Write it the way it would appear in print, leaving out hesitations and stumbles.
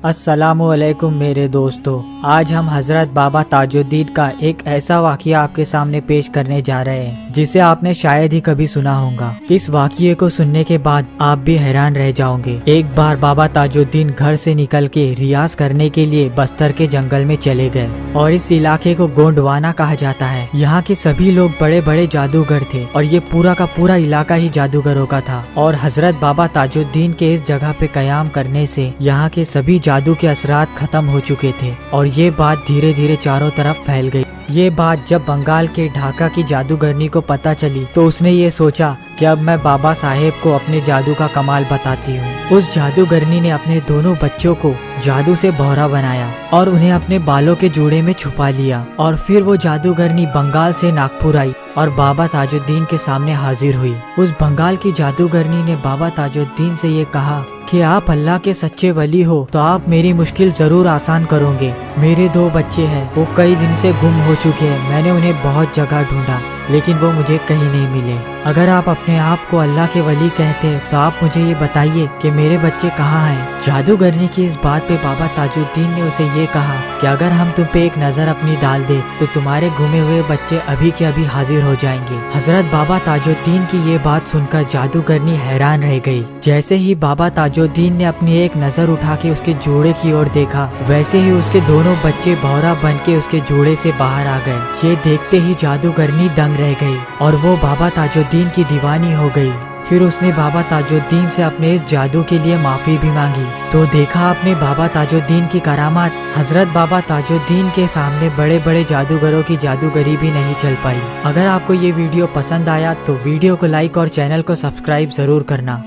अस्सलामु अलैकुम मेरे दोस्तों, आज हम हजरत बाबा ताजुद्दीन का एक ऐसा वाक़या आपके सामने पेश करने जा रहे हैं जिसे आपने शायद ही कभी सुना होगा। इस वाक़ये को सुनने के बाद आप भी हैरान रह जाओगे। एक बार बाबा ताजुद्दीन घर से निकल के रियाज करने के लिए बस्तर के जंगल में चले गए और इस इलाके को गोंडवाना कहा जाता है। यहाँ के सभी लोग बड़े बड़े जादूगर थे और ये पूरा का पूरा इलाका ही जादूगरों का था। और हजरत बाबा ताजुद्दीन के इस जगह पे कयाम करने से यहाँ के सभी जादू के असरात खत्म हो चुके थे और ये बात धीरे धीरे चारों तरफ फैल गई। ये बात जब बंगाल के ढाका की जादूगरनी को पता चली तो उसने ये सोचा कि अब मैं बाबा साहेब को अपने जादू का कमाल बताती हूँ। उस जादूगरनी ने अपने दोनों बच्चों को जादू से बहरा बनाया और उन्हें अपने बालों के जूड़े में छुपा लिया और फिर वो जादूगरनी बंगाल से नागपुर आई और बाबा ताजुद्दीन के सामने हाजिर हुई। उस बंगाल की जादूगरनी ने बाबा ताजुद्दीन से ये कहा कि आप अल्लाह के सच्चे वली हो तो आप मेरी मुश्किल जरूर आसान करोगे। मेरे 2 बच्चे हैं, वो कई दिन से गुम हो चुके हैं। मैंने उन्हें बहुत जगह ढूंढा लेकिन वो मुझे कहीं नहीं मिले। अगर आप अपने आप को अल्लाह के वली कहते हैं तो आप मुझे ये बताइए कि मेरे बच्चे कहाँ हैं। जादूगरनी की इस बात पे बाबा ताजुद्दीन ने उसे ये कहा कि अगर हम तुम पे एक नजर अपनी डाल दे तो तुम्हारे गुमे हुए बच्चे अभी के अभी हाजिर हो जाएंगे। हजरत बाबा ताजुद्दीन की ये बात सुनकर जादूगरनी हैरान रह गई। जैसे ही बाबा ताजुद्दीन ने अपनी एक नजर उठा के उसके जोड़े की ओर देखा, वैसे ही उसके दोनों बच्चे भौरा बन के उसके जोड़े से बाहर आ गए। ये देखते ही जादूगरनी दंग रह गई और वो बाबा ताजुद्दीन की दीवानी हो गई। फिर उसने बाबा ताजुद्दीन से अपने इस जादू के लिए माफी भी मांगी तो देखा आपने बाबा ताजुद्दीन की करामात। हजरत बाबा ताजुद्दीन के सामने बड़े बड़े जादूगरों की जादूगरी भी नहीं चल पाई। अगर आपको ये वीडियो पसंद आया तो वीडियो को लाइक और चैनल को सब्सक्राइब जरूर करना।